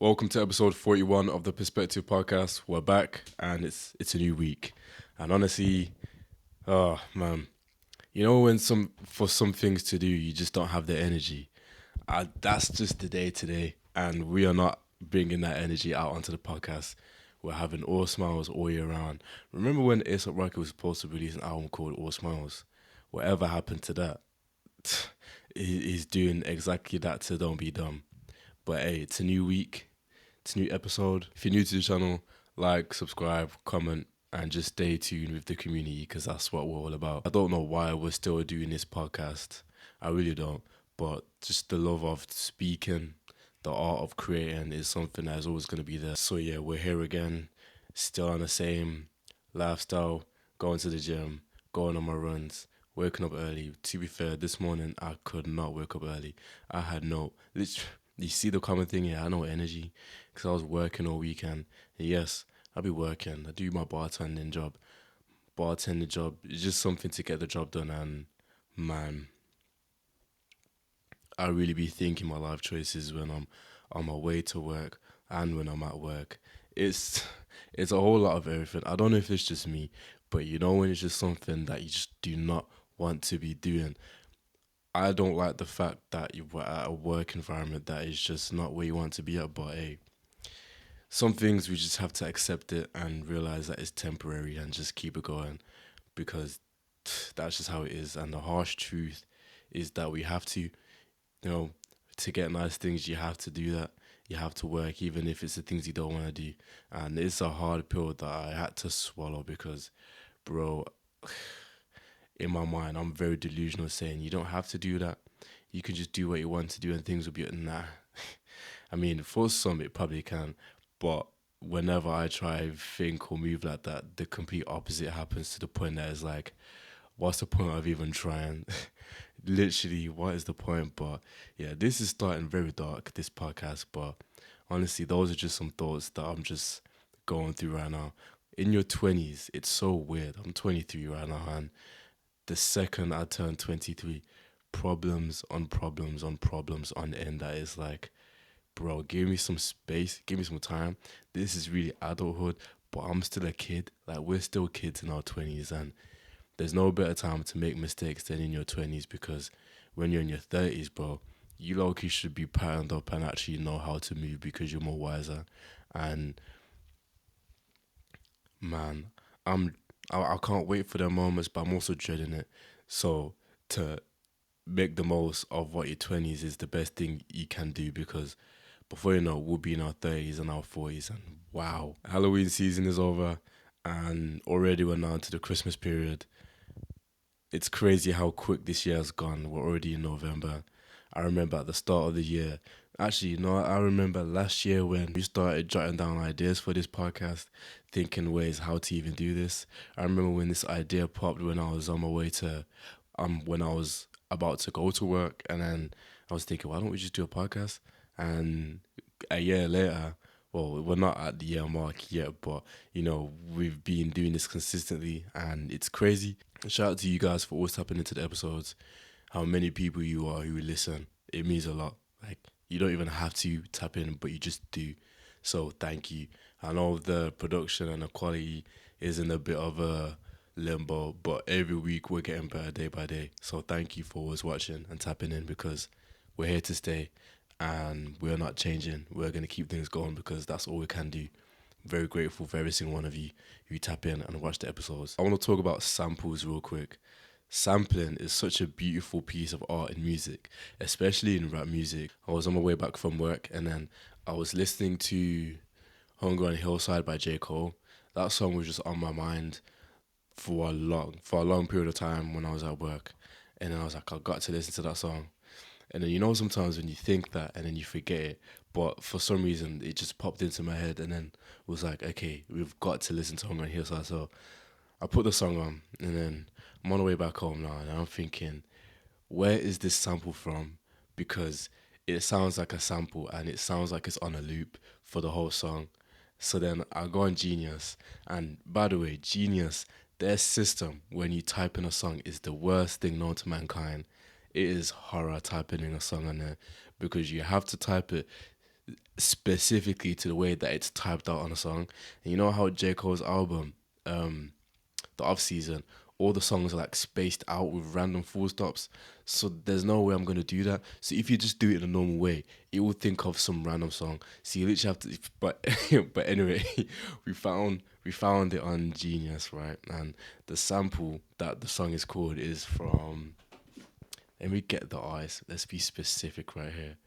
Welcome to episode 41 of the Perspective Podcast. We're back and it's a new week. And honestly, oh man, you know when for some things to do you just don't have the energy. That's just the day today, and we are not bringing that energy out onto the podcast. We're having All Smiles all year round. Remember when ASAP Rocky was supposed to release an album called All Smiles? Whatever happened to that? He's doing exactly that to Don't Be Dumb. But hey, it's a new week. It's a new episode. If you're new to the channel, like, subscribe, comment, and just stay tuned with the community because that's what we're all about. I don't know why we're still doing this podcast. I really don't. But just the love of speaking, the art of creating is something that is always going to be there. So yeah, we're here again, still on the same lifestyle, going to the gym, going on my runs, waking up early. To be fair, this morning I could not wake up early. I had you see the common thing here, I had no energy because I was working all weekend. And yes, I'll be working. I do my bartending job. Bartending job is just something to get the job done, and man, I really be thinking my life choices when I'm on my way to work and when I'm at work. It's it's a whole lot of everything. I don't know if it's just me, but you know when it's just something that you just do not want to be doing. I don't like the fact that you were at a work environment that is just not where you want to be at. But hey, some things we just have to accept it and realize that it's temporary and just keep it going because that's just how it is. And the harsh truth is that we have to, to get nice things, you have to do that. You have to work, even if it's the things you don't want to do. And it's a hard pill that I had to swallow because, bro, in my mind, I'm very delusional saying you don't have to do that. You can just do what you want to do and things will be, nah. I mean, for some, it probably can. But whenever I try think or move like that, the complete opposite happens to the point that it's like, what's the point of even trying? Literally, what is the point? But yeah, this is starting very dark, this podcast. But honestly, those are just some thoughts that I'm just going through right now. In your 20s, it's so weird. I'm 23 right now, and the second I turn 23, problems on problems on problems on end. That is like, bro, give me some space, give me some time. This is really adulthood, but I'm still a kid. Like, we're still kids in our 20s, and there's no better time to make mistakes than in your 20s because when you're in your 30s, bro, you low-key should be patterned up and actually know how to move because you're more wiser. And man, I'm I can't wait for the moments, but I'm also dreading it. So to make the most of what your 20s is the best thing you can do because before you know it, we'll be in our 30s and our 40s. And wow, Halloween season is over and already we're now into the Christmas period. It's crazy how quick this year has gone. We're already in November. I remember at the start of the year, actually, I remember last year when we started jotting down ideas for this podcast, thinking ways how to even do this. I remember when this idea popped when I was on my way to, when I was about to go to work, and then I was thinking, why don't we just do a podcast? And a year later, well, we're not at the year mark yet, but we've been doing this consistently, and it's crazy. Shout out to you guys for always tapping into the episodes. How many people you are who listen, it means a lot. Like, you don't even have to tap in, but you just do. So thank you. I know the production and the quality is in a bit of a limbo, but every week we're getting better day by day. So thank you for always watching and tapping in because we're here to stay and we're not changing. We're going to keep things going because that's all we can do. Very grateful for every single one of you who tap in and watch the episodes. I want to talk about samples real quick. Sampling is such a beautiful piece of art in music, especially in rap music. I was on my way back from work and then I was listening to Hunger on Hillside by J. Cole. That song was just on my mind for a long period of time when I was at work. And then I was like, I got to listen to that song. And then sometimes when you think that and then you forget it, but for some reason it just popped into my head and then was like, okay, we've got to listen to Hunger on Hillside. So I put the song on and then I'm on the way back home now and I'm thinking, where is this sample from? Because it sounds like a sample and it sounds like it's on a loop for the whole song. So then I go on Genius, and by the way, Genius, their system when you type in a song is the worst thing known to mankind. It is horror typing in a song on there because you have to type it specifically to the way that it's typed out on a song. And you know how J. Cole's album, the off season, all the songs are like spaced out with random full stops. So there's no way I'm gonna do that. So if you just do it in a normal way, it will think of some random song. So you literally have to. But but anyway, we found it on Genius, right? And the sample that the song is called is from. Let me get the artist. Let's be specific right here.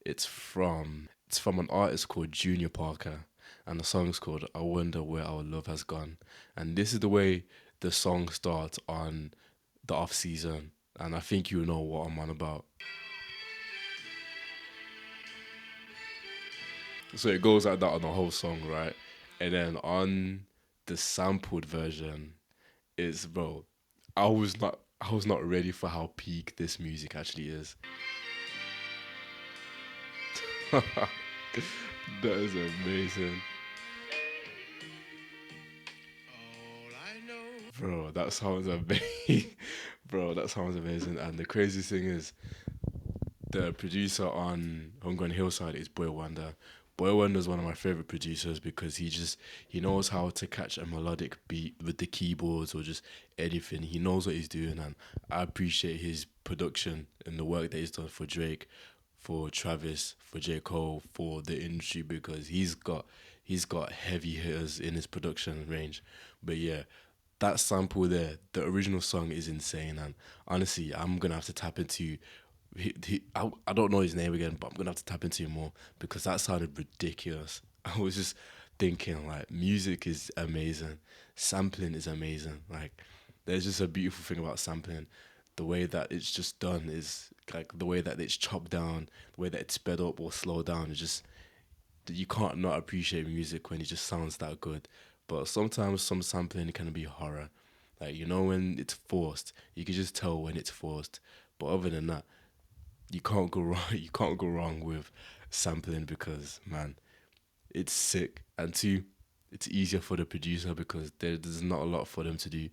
It's from an artist called Junior Parker, and the song's called "I Wonder Where Our Love Has Gone." And this is the way the song starts on the off season, and I think you know what I'm on about. So it goes like that on the whole song, right? And then on the sampled version, it's bro. I was not ready for how peak this music actually is. That is amazing. Bro, that sounds amazing. Bro, that sounds amazing. And the crazy thing is, the producer on Hunger and Hillside is Boy Wonder. Boy Wonder is one of my favorite producers because he knows how to catch a melodic beat with the keyboards or just anything. He knows what he's doing, and I appreciate his production and the work that he's done for Drake, for Travis, for J Cole, for the industry because he's got heavy hitters in his production range. But yeah, that sample there, the original song is insane, and honestly, I'm gonna have to tap into. I don't know his name again, but I'm gonna have to tap into him more because that sounded ridiculous. I was just thinking like music is amazing, sampling is amazing. Like there's just a beautiful thing about sampling. The way that it's just done is like the way that it's chopped down, the way that it's sped up or slowed down. It's just you can't not appreciate music when it just sounds that good. But sometimes some sampling can be horror. Like when it's forced, you can just tell when it's forced. But other than that, you can't go wrong. You can't go wrong with sampling because man, it's sick. And two, it's easier for the producer because there's not a lot for them to do.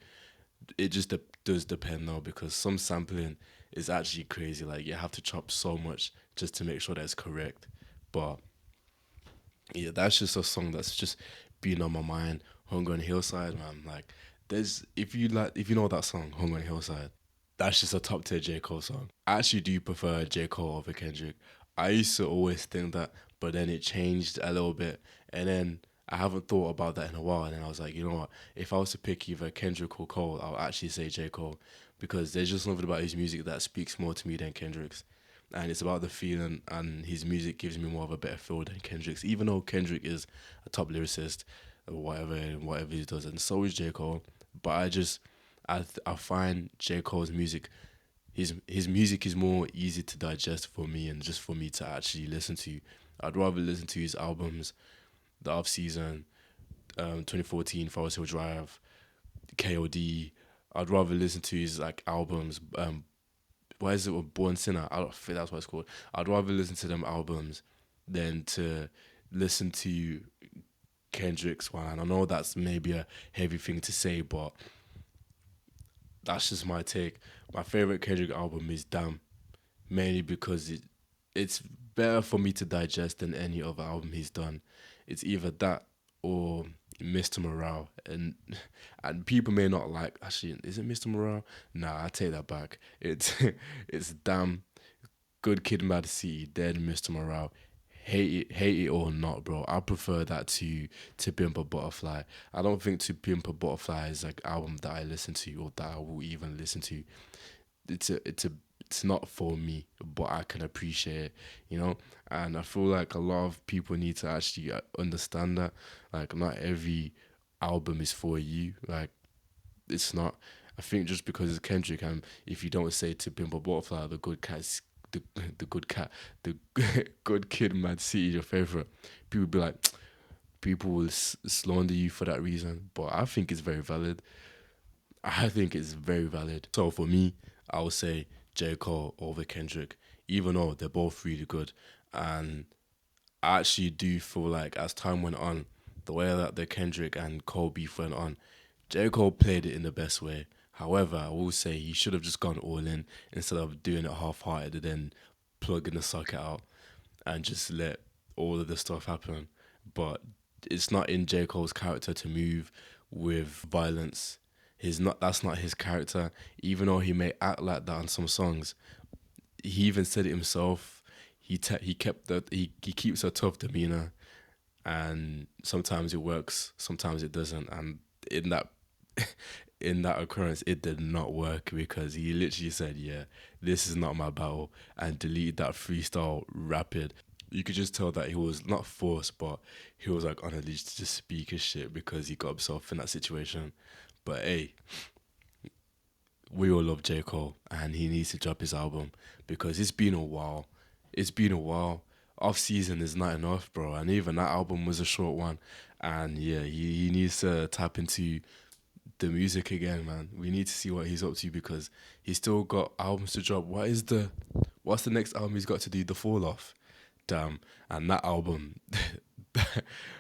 It just does depend though because some sampling is actually crazy. Like you have to chop so much just to make sure that it's correct. But yeah, that's just a song that's just been on my mind. Hunger and Hillside, man. Like, if you know that song, Hunger and Hillside, that's just a top tier J Cole song. I actually do prefer J Cole over Kendrick. I used to always think that, but then it changed a little bit, and then I haven't thought about that in a while. And then I was like, you know what? If I was to pick either Kendrick or Cole, I'll actually say J Cole because there's just something about his music that speaks more to me than Kendrick's and it's about the feeling and his music gives me more of a better feel than Kendrick's. Even though Kendrick is a top lyricist or whatever he does, and so is J Cole. But I find J Cole's music his music is more easy to digest for me and just for me to actually listen to. I'd rather listen to his albums, the off season, 2014 Forest Hill Drive, KOD. I'd rather listen to his like albums, why is it with Born Sinner? I don't think that's what it's called. I'd rather listen to them albums than to listen to Kendrick's one. And I know that's maybe a heavy thing to say, but that's just my take. My favorite Kendrick album is Damn, mainly because it's better for me to digest than any other album he's done. It's either that or Mr. Morale, and people may not like. Actually, is it Mr. Morale? Nah, I take that back. It's it's Damn, Good Kid, Mad City, then Mr. Morale. Hate it or not, bro. I prefer that to Pimp a Butterfly. I don't think To Pimp a Butterfly is like album that I listen to or that I will even listen to. It's not for me, but I can appreciate it, And I feel like a lot of people need to actually understand that. Like, not every album is for you. Like, it's not. I think just because it's Kendrick, and if you don't say To Pimp a Butterfly, the good cat, the the good cat, the good kid, Mad City, your favorite, people be like, people will slander you for that reason. But I think it's very valid. I think it's very valid. So for me, I would say J. Cole over Kendrick, even though they're both really good. And I actually do feel like as time went on, the way that the Kendrick and Cole beef went on, J. Cole played it in the best way. However, I will say he should have just gone all in instead of doing it half hearted and then plugging the socket out. and just let all of the stuff happen. But it's not in J. Cole's character to move with violence. He's not That's not his character. Even though he may act like that on some songs, he even said it himself. He keeps a tough demeanor, and sometimes it works, sometimes it doesn't. And in that in that occurrence, it did not work because he literally said, "Yeah, this is not my battle," and deleted that freestyle rapid. You could just tell that he was not forced, but he was like on a leash to just speak his shit because he got himself in that situation. But hey, we all love J. Cole and he needs to drop his album because it's been a while. It's been a while. Off season is not enough, bro. And even that album was a short one. And yeah, he needs to tap into the music again, man. We need to see what he's up to because he's still got albums to drop. What's the next album he's got to do? The Fall Off. Damn. And that album,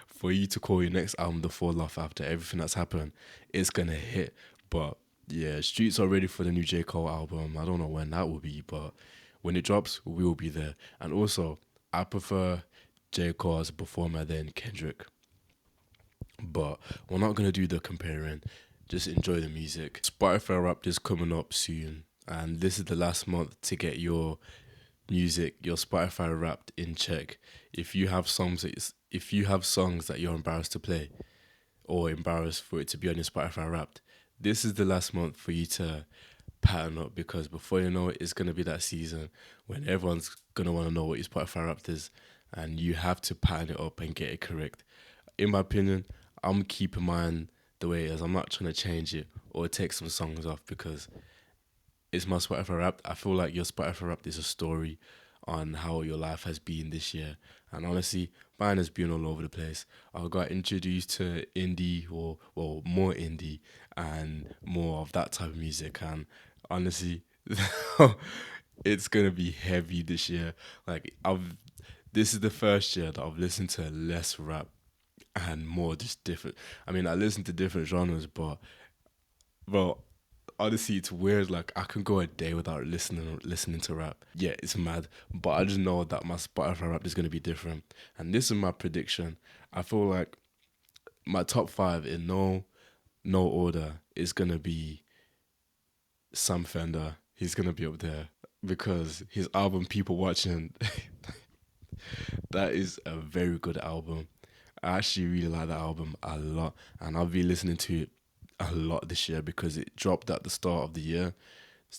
for you to call your next album The Fall Off after everything that's happened, it's gonna hit. But yeah, streets are ready for the new J. Cole album. I don't know when that will be, but when it drops, we will be there. And also, I prefer J. Cole as a performer than Kendrick. But we're not gonna do the comparing. Just enjoy the music. Spotify Wrapped is coming up soon, and this is the last month to get your music, your Spotify Wrapped in check. If you have songs that you're embarrassed to play or embarrassed for it to be on your Spotify Wrapped, this is the last month for you to pattern up because before you know it, it's gonna be that season when everyone's gonna want to know what your Spotify Wrapped is, and you have to pattern it up and get it correct. In my opinion, I'm keeping mine the way it is. I'm not trying to change it or take some songs off because it's my Spotify Wrapped. I feel like your Spotify Wrapped is a story on how your life has been this year. And honestly, mine has been all over the place. I got introduced to indie or well more indie and more of that type of music. And honestly, it's gonna be heavy this year. Like I've This is the first year that I've listened to less rap and more just different. I mean, I listen to different genres, but well, honestly, it's weird. Like I can go a day without listening to rap. Yeah, it's mad, but I just know that my Spotify rap is gonna be different. And this is my prediction. I feel like my top five in no order is gonna be Sam Fender. He's gonna be up there because his album People Watching that is a very good album. I actually really like that album a lot, and I'll be listening to it a lot this year because it dropped at the start of the year.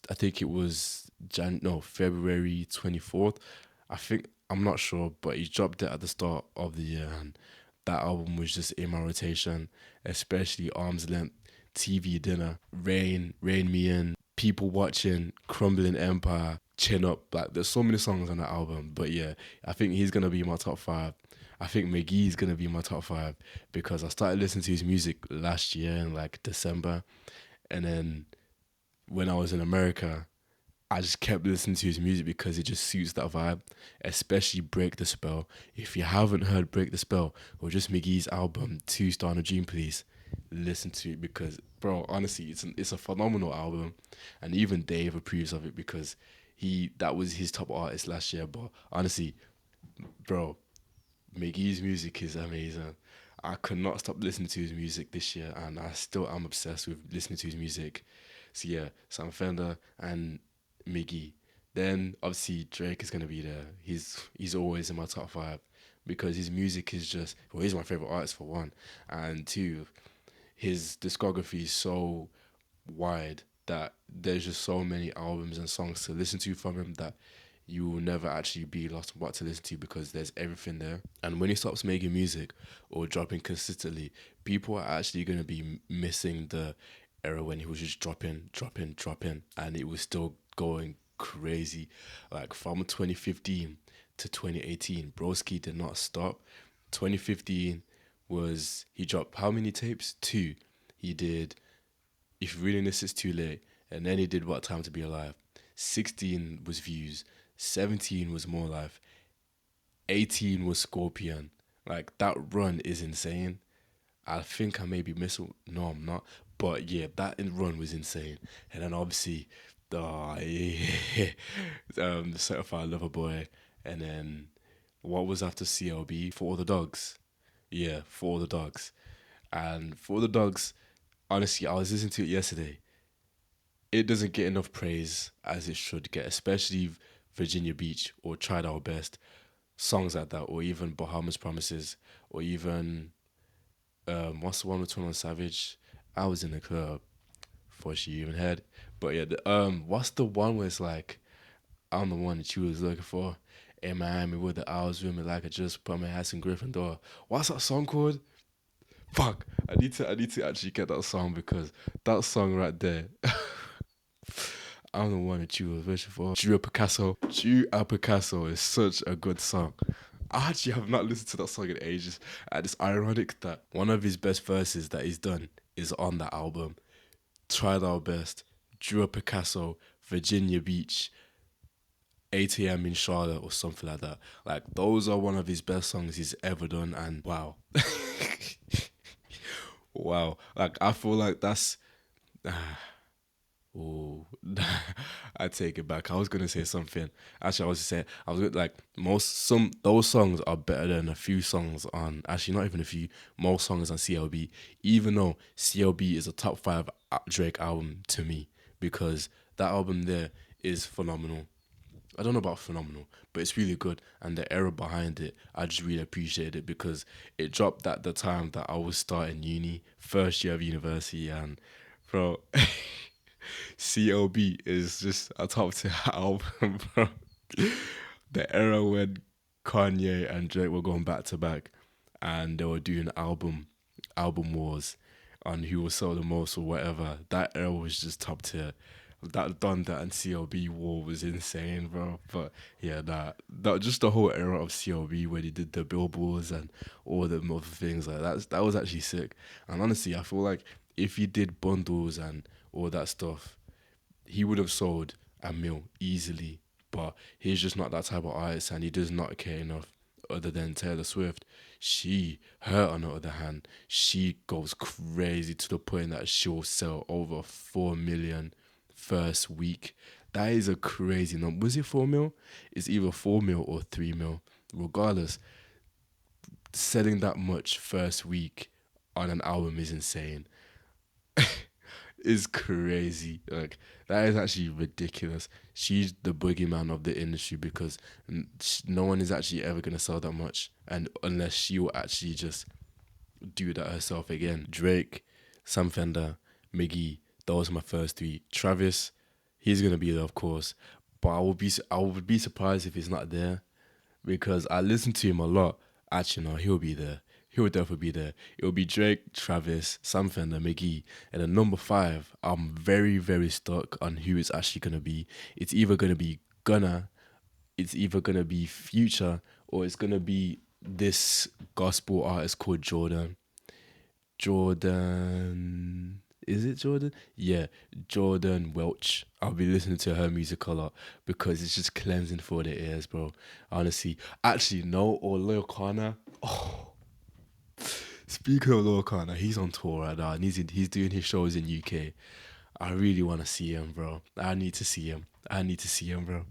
I think it was February 24th. I think I'm not sure, but he dropped it at the start of the year, and that album was just in my rotation, especially Arms Length, TV Dinner, Rain Me In, People Watching, Crumbling Empire, Chin Up. Like there's so many songs on that album, but yeah, I think he's gonna be my top five. I think McGee's gonna be my top five because I started listening to his music last year in like December, and then when I was in America, I just kept listening to his music because it just suits that vibe, especially Break the Spell. If you haven't heard Break the Spell or just McGee's album, Two Star on a Dream Police, listen to it because, bro, honestly, it's a phenomenal album. And even Dave approves of it because that was his top artist last year. But honestly, bro, McGee's music is amazing. I could not stop listening to his music this year, and I still am obsessed with listening to his music. So yeah, Sam Fender and Miggy. Then obviously Drake is gonna be there. He's always in my top five because his music is just well, he's my favorite artist for one, and two, his discography is so wide that there's just so many albums and songs to listen to from him that you will never actually be lost on what to listen to because there's everything there. And when he stops making music or dropping consistently, people are actually going to be missing the era when he was just dropping, and it was still going crazy. Like from 2015 to 2018, Broski did not stop. 2015 was he dropped how many tapes? Two. He did If You Really Miss It's Too Late, and then he did What Time to Be Alive. 16 was Views, 17 was More Life, 18 was Scorpion. Like that run is insane. I think I may be missing. No, I'm not. But yeah, that run was insane. And then obviously, the Certified Lover Boy, and then what was after CLB? For All the Dogs. Yeah, For All the Dogs. And For All the Dogs, honestly, I was listening to it yesterday. It doesn't get enough praise as it should get, especially Virginia Beach or Tried Our Best, songs like that, or even Bahamas Promises, or even what's the one with 21 Savage? I was in the club before she even had. But yeah, what's the one where it's like I'm the one that you was looking for in Miami with the hours with me like I just put my ass in Gryffindor. What's that song called? Fuck, I need to actually get that song because that song right there. I'm the one that you was wishing for. Drew Picasso. Drew Picasso is such a good song. I actually have not listened to that song in ages. And it's ironic that one of his best verses that he's done is on that album. Tried Our Best, Drew Picasso, Virginia Beach, ATM in Charlotte or something like that. Like those are one of his best songs he's ever done and wow. Wow. Like I feel like that's oh, I take it back. I was gonna say something. Actually, I was saying I was like some those songs are better than a few songs on. Actually, not even a few. Most songs on CLB, even though CLB is a top five Drake album to me because that album there is phenomenal. I don't know about phenomenal, but it's really good. And the era behind it, I just really appreciate it because it dropped at the time that I was starting uni, first year of university, and bro. CLB is just a top tier album, bro. The era when Kanye and Drake were going back to back, and they were doing album wars, on who will sell the most or whatever. That era was just top tier. That Donda and CLB war was insane, bro. But yeah, that just the whole era of CLB where they did the billboards and all the other things like that. That was actually sick. And honestly, I feel like if he did bundles and all that stuff, he would have sold a mil easily. But he's just not that type of artist, and he does not care enough. Other than Taylor Swift, her on the other hand, she goes crazy to the point that she'll sell over 4 million first week. That is a crazy number. Was it 4 mil? It's either 4 mil or 3 mil. Regardless, selling that much first week on an album is insane. Is crazy. Like that is actually ridiculous. She's the boogeyman of the industry because no one is actually ever gonna sell that much, and unless she will actually just do that herself again. Drake, Sam Fender, Miggy. Those are my first three. Travis, he's gonna be there, of course, but I would be surprised if he's not there because I listen to him a lot. Actually, no, he'll be there. He'll definitely be there. It'll be Drake, Travis, Sam Fender, McGee. And then number five, I'm very, very stuck on who it's actually going to be. It's either going to be Gunna, it's either going to be Future, or it's going to be this gospel artist called Jordan. Jordan. Is it Jordan? Yeah, Jordan Welch. I'll be listening to her music a lot because it's just cleansing for the ears, bro. Honestly. Actually, no, or Lil Kana. Oh, speaking of Lil Kana, he's on tour right now and he's doing his shows in UK. I really want to see him, bro. I need to see him. I need to see him, bro.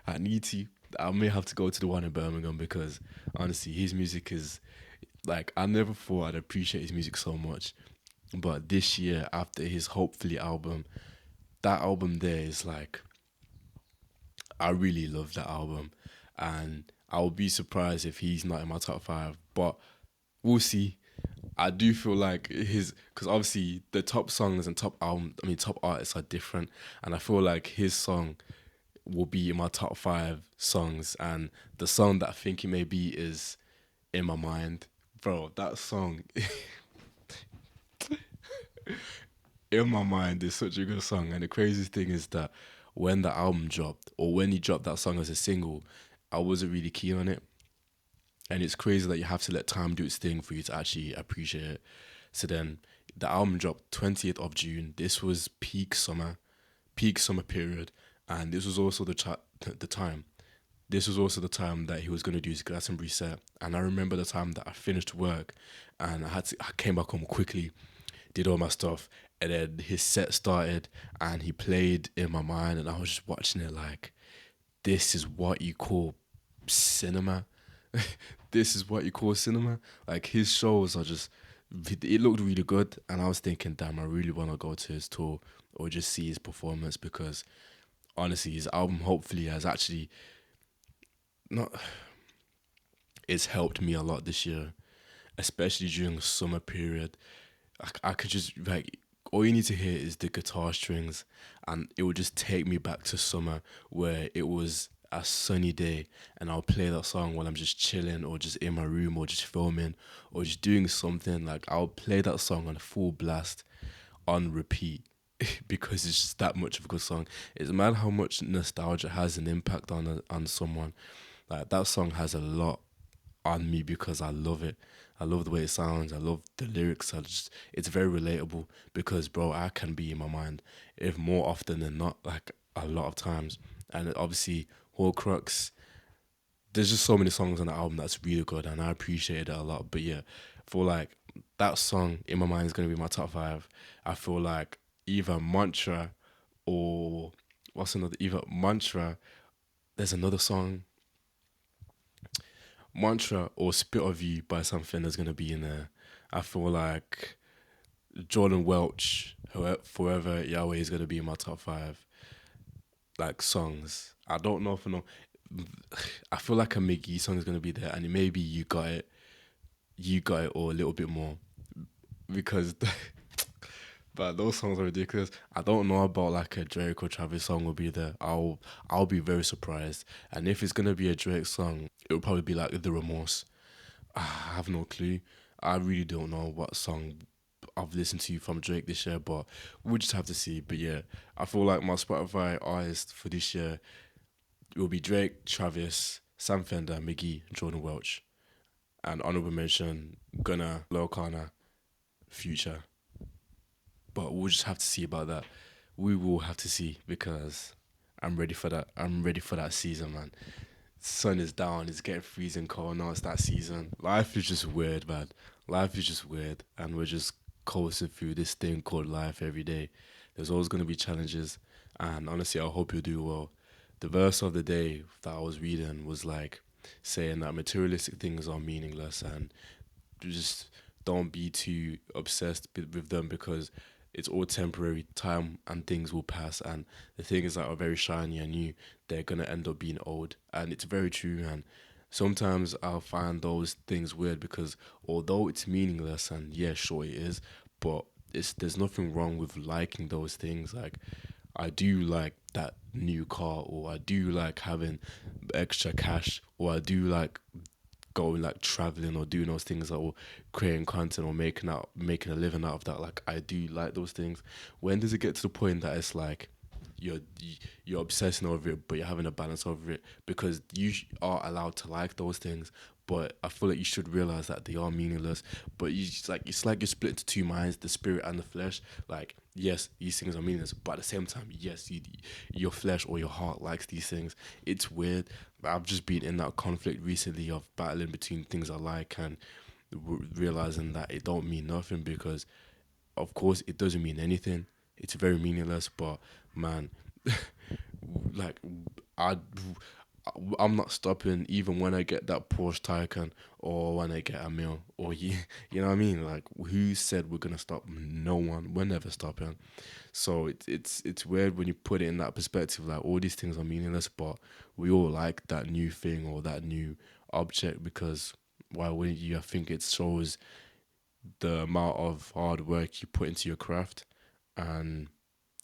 I need to. I may have to go to the one in Birmingham because honestly, his music is like I never thought I'd appreciate his music so much. But this year, after his Hopefully album, that album there is like I really love that album, and I would be surprised if he's not in my top five. But we'll see. I do feel like his because obviously the top songs and top artists are different, and I feel like his song will be in my top five songs, and the song that I think it may be is in my mind, bro. That song in my mind is such a good song, and the craziest thing is that when the album dropped or when he dropped that song as a single, I wasn't really keen on it. And it's crazy that you have to let time do its thing for you to actually appreciate it. So then the album dropped 20th of June. This was peak summer period. And this was also the time. This was also the time that he was going to do his Glastonbury set. And I remember the time that I finished work and I came back home quickly, did all my stuff. And then his set started and he played in my mind. And I was just watching it like, this is what you call cinema. this is what you call cinema. Like his shows are just, it looked really good, and I was thinking, damn, I really want to go to his tour or just see his performance because honestly, his album hopefully has actually not. It's helped me a lot this year, especially during the summer period. I could just like all you need to hear is the guitar strings, and it would just take me back to summer where it was a sunny day, and I'll play that song while I'm just chilling or just in my room or just filming or just doing something. Like I'll play that song on full blast on repeat because it's just that much of a good song. It's mad how much nostalgia has an impact on someone. Like that song has a lot on me because I love it. I love the way it sounds. I love the lyrics. It's very relatable because, bro, I can be in my mind if more often than not, like a lot of times. And obviously, Horcrux, there's just so many songs on the album that's really good, and I appreciate it a lot. But yeah, for like that song in my mind is gonna be my top five. I feel like either Mantra or what's another? Either Mantra. There's another song Mantra or Spit of You by something that's gonna be in there. I feel like Jordan Welch, Forever Yahweh is gonna be in my top five like songs. I don't know if I know. I feel like a Miggy song is gonna be there, and maybe you got it, or a little bit more because. But those songs are ridiculous. I don't know about like a Drake or Travis song will be there. I'll be very surprised. And if it's gonna be a Drake song, it will probably be like The Remorse. I have no clue. I really don't know what song I've listened to from Drake this year, but we'll just have to see. But yeah, I feel like my Spotify artist for this year will be Drake, Travis, Sam Fender, Miggy, Jordan Welch, and honorable mention Gunna, Lil Kana, Future. But we'll just have to see about that. We will have to see because I'm ready for that. I'm ready for that season, man. Sun is down. It's getting freezing cold now. It's that season. Life is just weird, man. Life is just weird, and we're just coasting through this thing called life every day. There's always gonna be challenges, and honestly, I hope you do well. The verse of the day that I was reading was like saying that materialistic things are meaningless, and just don't be too obsessed with them because it's all temporary. Time and things will pass, and the things that are very shiny and new, they're gonna end up being old, and it's very true. And sometimes I'll find those things weird because although it's meaningless, and yeah, sure it is, but it's there's nothing wrong with liking those things. Like I do like that new car, or I do like having extra cash, or I do like going like traveling or doing those things or creating content or making a living out of that. Like I do like those things. When does it get to the point that it's like you're you're obsessing over it, but you're having a balance over it because are allowed to like those things. But I feel like you should realize that they are meaningless. But you just like it's like you're split into two minds, the spirit and the flesh. Like yes, these things are meaningless, but at the same time, yes, your flesh or your heart likes these things. It's weird. I've just been in that conflict recently of battling between things I like and realizing that it don't mean nothing because of course it doesn't mean anything. It's very meaningless, but man, like I I'm not stopping even when I get that Porsche Taycan or when I get a meal or you know what I mean? Like who said we're gonna stop? No one. We're never stopping. So it's weird when you put it in that perspective. Like all these things are meaningless, but we all like that new thing or that new object because why wouldn't you? I think it shows the amount of hard work you put into your craft and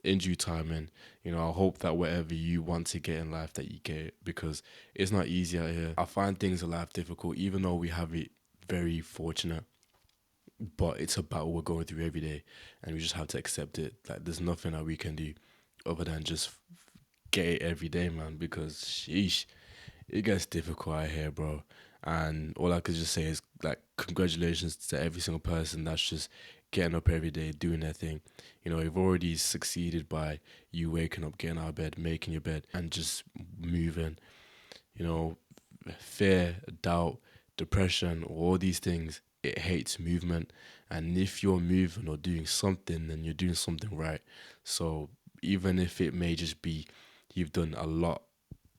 in due time. And I hope that whatever you want to get in life that you get it because it's not easy out here. I find things in life difficult even though we have it very fortunate, but it's a battle we're going through every day and we just have to accept it. Like there's nothing that we can do other than just get it every day, man, because sheesh, it gets difficult out here, bro. And all I could just say is like congratulations to every single person that's just getting up every day, doing their thing. You've already succeeded by you waking up, getting out of bed, making your bed, and just moving. You know, fear, doubt, depression, all these things, it hates movement. And if you're moving or doing something, then you're doing something right. So even if it may just be you've done a lot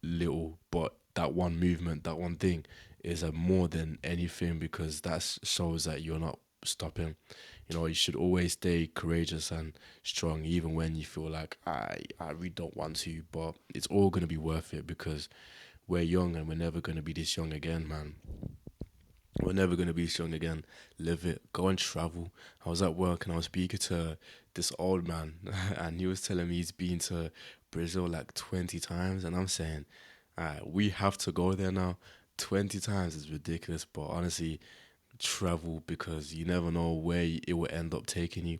little, but that one movement, that one thing, is a more than anything, because that shows that you're not stopping. You should always stay courageous and strong, even when you feel like I really don't want to, but it's all gonna be worth it because we're young and we're never gonna be this young again, man. We're never gonna be this young again. Live it. Go and travel. I was at work and I was speaking to this old man, and he was telling me he's been to Brazil like 20 times, and I'm saying, we have to go there now. 20 times is ridiculous, but honestly, travel because you never know where it will end up taking you.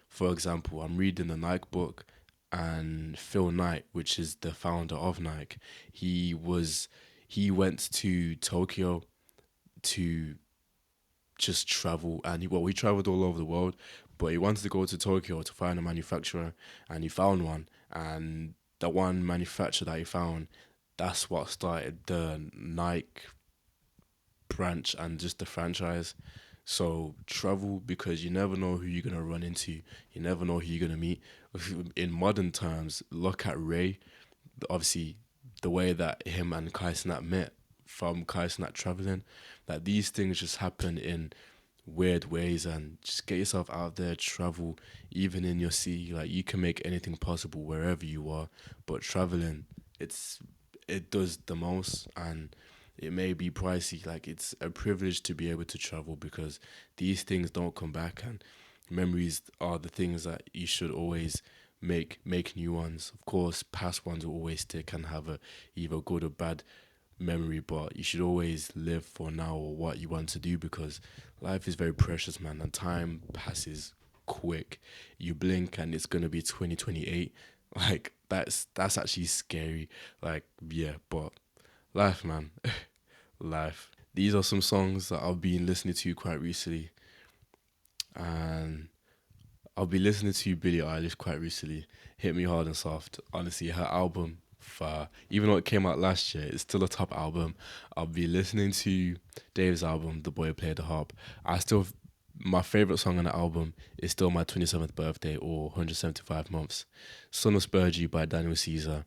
For example, I'm reading the Nike book, and Phil Knight, which is the founder of Nike, he was he went to Tokyo to just travel, and he traveled all over the world, but he wanted to go to Tokyo to find a manufacturer, and he found one, and the one manufacturer that he found, that's what started the Nike branch and just the franchise. So travel because you never know who you're gonna run into. You never know who you're gonna meet. In modern terms, look at Ray. Obviously, the way that him and Kai Cenat met from Kai Cenat traveling, that these things just happen in weird ways, and just get yourself out there, travel, even in your city. Like you can make anything possible wherever you are, but traveling, it's it does the most, and it may be pricey. Like it's a privilege to be able to travel because these things don't come back, and memories are the things that you should always make new ones. Of course, past ones will always stick and have a either good or bad memory, but you should always live for now or what you want to do because life is very precious, man, and time passes quick. You blink and it's gonna be 2028. Like that's actually scary. Like yeah, but life, man, life. These are some songs that I've been listening to quite recently, and I'll be listening to Billie Eilish quite recently. Hit Me Hard and Soft. Honestly, her album, even though it came out last year, it's still a top album. I'll be listening to Dave's album, The Boy Who Played the Harp. My favorite song on the album is still My 27th Birthday or 175 Months. Son of Spurgey by Daniel Caesar.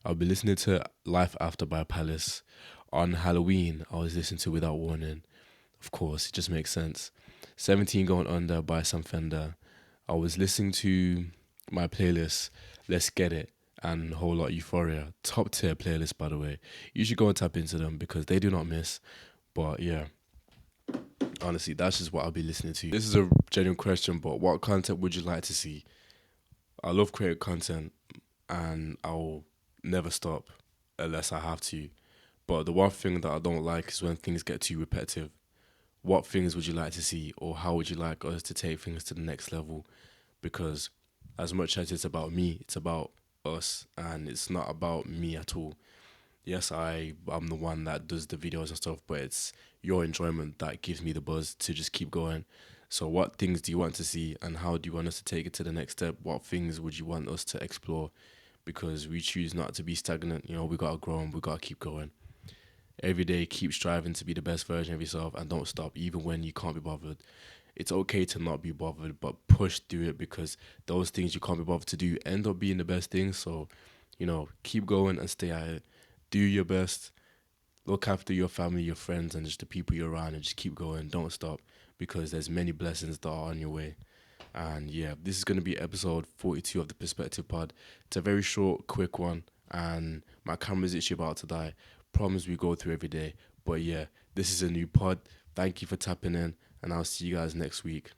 I'll be listening to Life After by Palace. On Halloween, I was listening to Without Warning. Of course, it just makes sense. 17 Going Under by Sam Fender. I was listening to my playlist, Let's Get It and Whole Lot Euphoria. Top tier playlist, by the way. You should go and tap into them because they do not miss. But yeah, honestly, that's just what I'll be listening to. This is a genuine question, but what content would you like to see? I love creating content and I'll never stop unless I have to. But the one thing that I don't like is when things get too repetitive. What things would you like to see, or how would you like us to take things to the next level? Because as much as it's about me, it's about us, and it's not about me at all. Yes, I'm the one that does the videos and stuff, but it's your enjoyment that gives me the buzz to just keep going. So, what things do you want to see, and how do you want us to take it to the next step? What things would you want us to explore? Because we choose not to be stagnant. We gotta grow and we gotta keep going. Every day, keep striving to be the best version of yourself and don't stop, even when you can't be bothered. It's okay to not be bothered, but push through it because those things you can't be bothered to do end up being the best things. So, keep going and stay at it. Do your best. Look after your family, your friends, and just the people you're around, and just keep going. Don't stop because there's many blessings that are on your way. And yeah, this is going to be episode 42 of the Perspective Pod. It's a very short, quick one, and my camera's actually about to die. Problems we go through every day. But yeah, this is a new pod. Thank you for tapping in, and I'll see you guys next week.